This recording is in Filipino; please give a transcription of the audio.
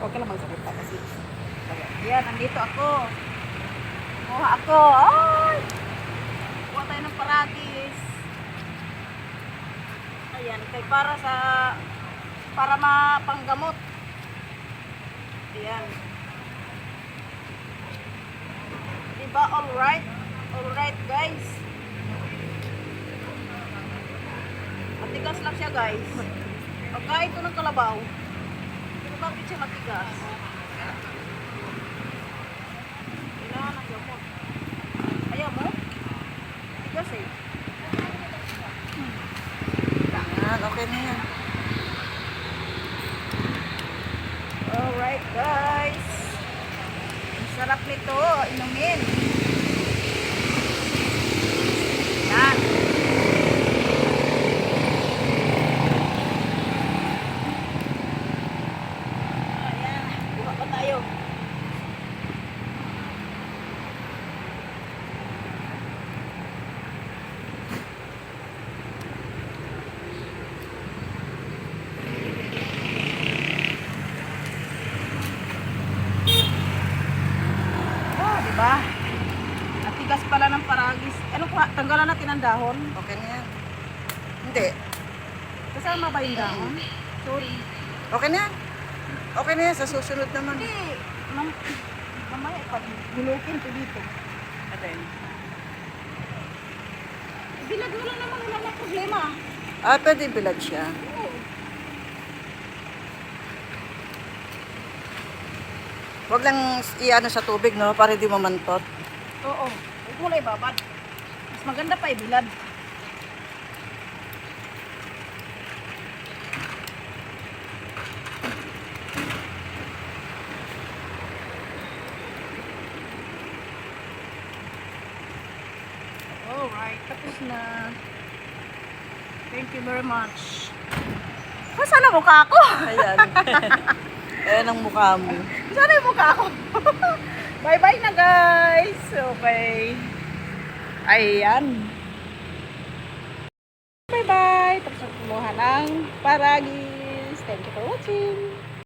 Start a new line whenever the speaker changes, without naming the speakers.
Okay lang magsalita kasi. Yan, nandito ako. Kuha ako. Ay! Kuha tayo ng paragis. Ayan, kay para mapanggamot. Ayan. Diba, alright? Alright, guys. Matigas lang siya, guys. Pagka ito ng kalabaw, pero bakit siya matigas? Kailangan ng gamot. Ayaw mo? Matigas eh.
Yan, okay na yan.
Alright, guys. Ang sarap nito, inumin. Yan. Ayan, buka pa tayo. Oh, diba? Natigas pala ng paragis. Ano pa? Tanggalan natin ang dahon.
Okay na yan. Hindi.
Kasama ba yung dahon? Sorry.
Okay na yan. Okay na yan. Sa susunod naman.
Hindi. Mamaya pag gulutin ko dito.
Okay.
Bilad mo lang naman, wala na problema.
Ah, pwede bilad siya.
Oo.
Huwag lang i-ano sa tubig, no? Para di mamantot.
Oo. Huwag mo lang ibabad. Mas maganda pa ibilad. Alright, tapos na. Thank you very much. Saan ang mukha ko?
Ayan. Ayan ang mukha mo.
Saan yung mukha ko? Bye-bye na, guys. Okay. Ayan. Bye-bye. Tapos ang kumuha ng paragis. Thank you for watching.